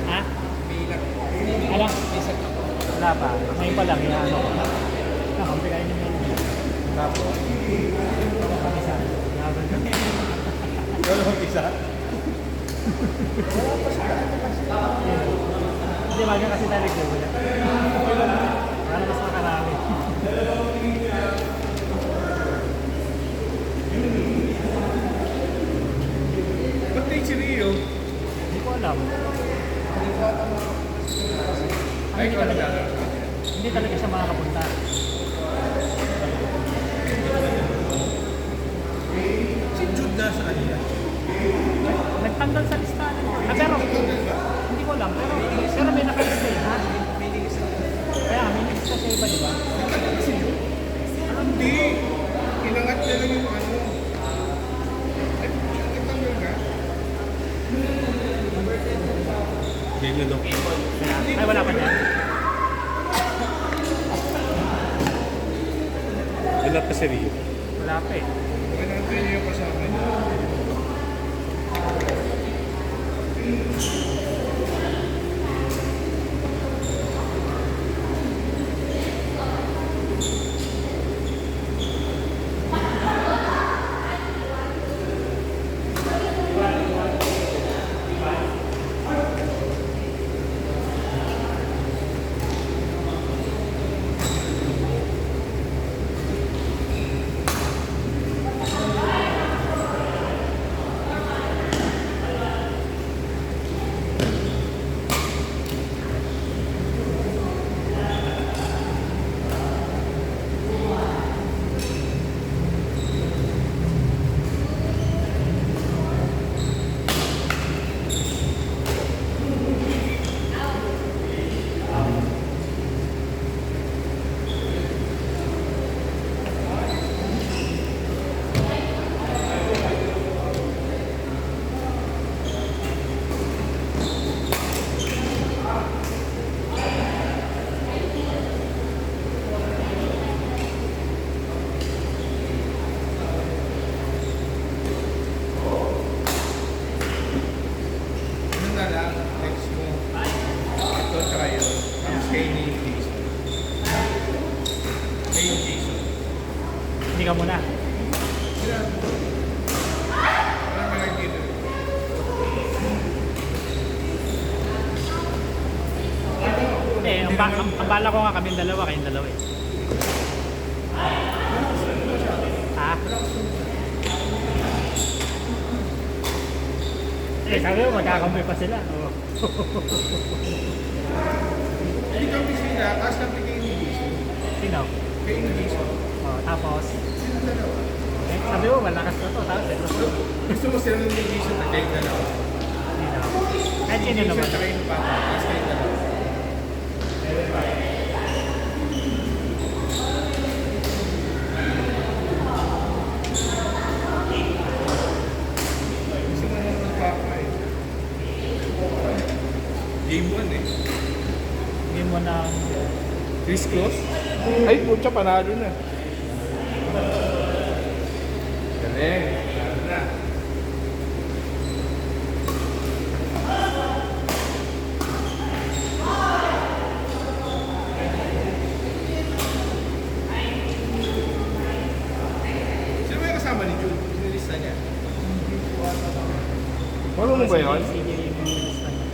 Ha? Ano? Wala pa. Ngayon pa lang, inaano ko. Nakampi kayo ng mga. Tapos, Isa. Laban kami. wala mag-isa. Hindi, maga kasi talaga wala. Para mas makarami. Ba't na yung si Rio? Hindi ko alam. Ay, ikaw na. Hindi talaga siya makakapunta. Si Jude na sa kanya. Nagtanggal sa listahan. Pero, hindi ko alam. Pero may naka-lista ha? Kaya, may lista sa iba, di ba? Hindi. Inangat na lang yung ano. Ay, nagtanggal ka? Hindi nga daw. Ay, wala pa niya. Wala pa si Rio. Wala pa eh. Wala natin yung kasama niya. Ano na lang, text mo. Ito, tsaka yun. Tapos kay ni Jason. Kay Jason. Hindi ka muna. Sila. Parang may dito. Hindi, ang bala ko nga kami dalawa, kayong dalawa eh. Ha? Eh, sabi mo, magkakampi pa sila. Oo. Hindi kami sila, tapos kami kay ni Jason. Sino? Kay ni Jason. Oh, tapos, Sila dalawa. eh, sabi mo, malakas na to. Tapos, Gusto mo sila ng ni Jason na kayo dalawa. sino? Kahit sino Jason naman. tsaka yung papa, tapos kayo dalawa. Gusto mo naman ng papa eh. Game 1 eh. Hindi mo na, Chris Close? Ay, putya, panalo na. Galing. Panalo na. Sino ba yung kasama ni Jude? Sinilista niya. Wala mo ba yun? sige yung lista niya.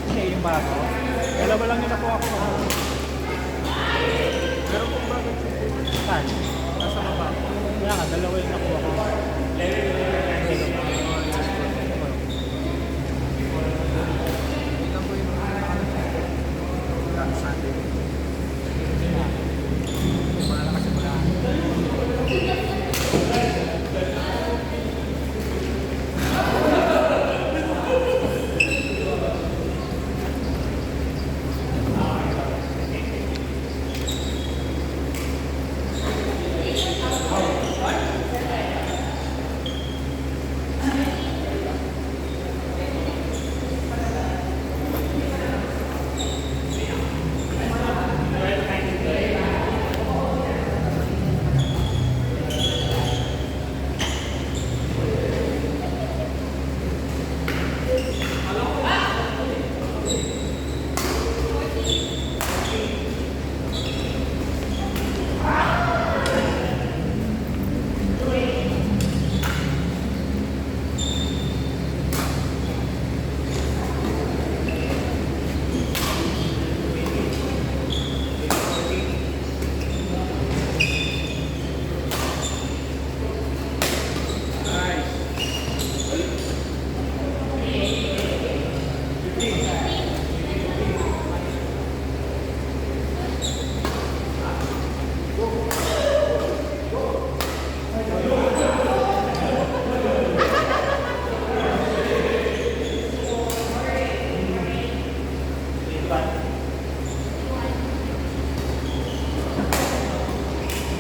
Hindi, yung bago. Dalawa lang yung nakuha ko. Pero kung bakit Saan? nasa baba, Kaya nga, dalawa yung nakuha ko. Hindi ko. tingnan ko yung mga Sunday. Wala na kasi wala.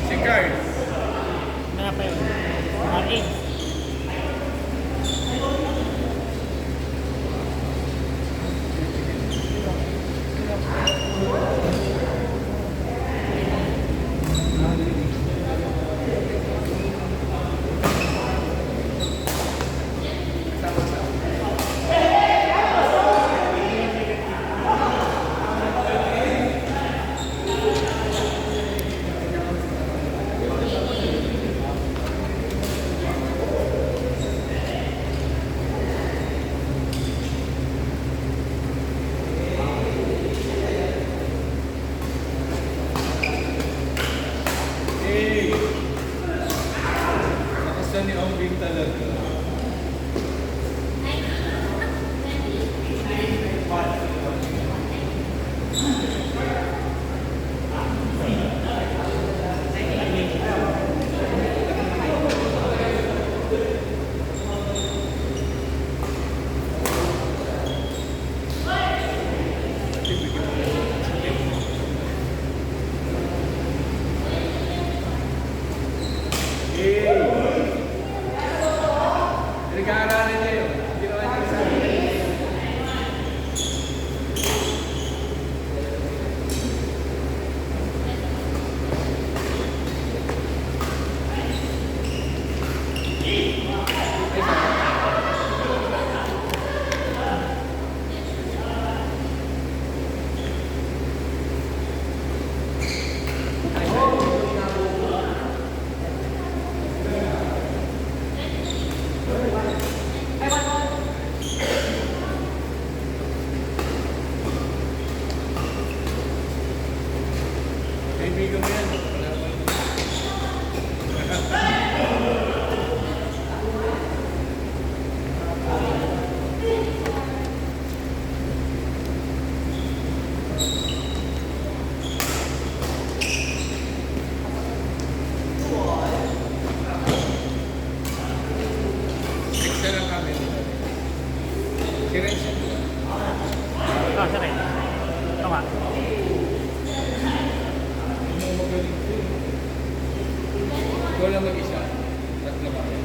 Si Carl. Kaya pa yun. R8. Hey! Nakasta ni Ombing talaga. Hey! Nag-aaralin niya yun. Hindi naman niya sabi. Kaibigan mo yan. Next na lang kami. Si Renz. Ah, sa rin. Ito nga. Ikaw lang mag-isa. Tatlo kami.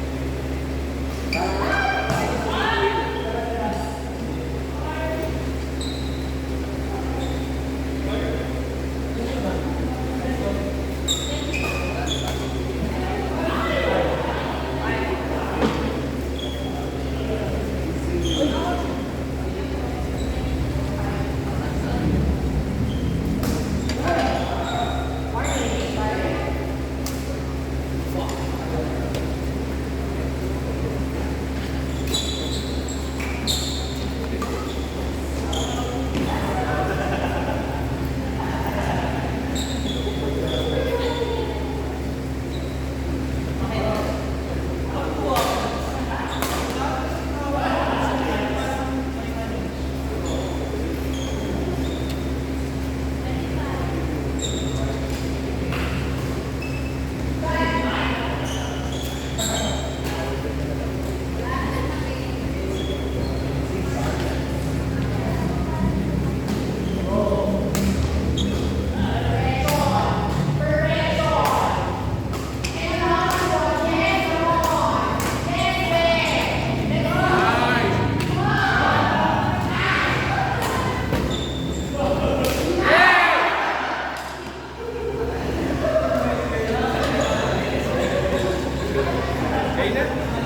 Kain na.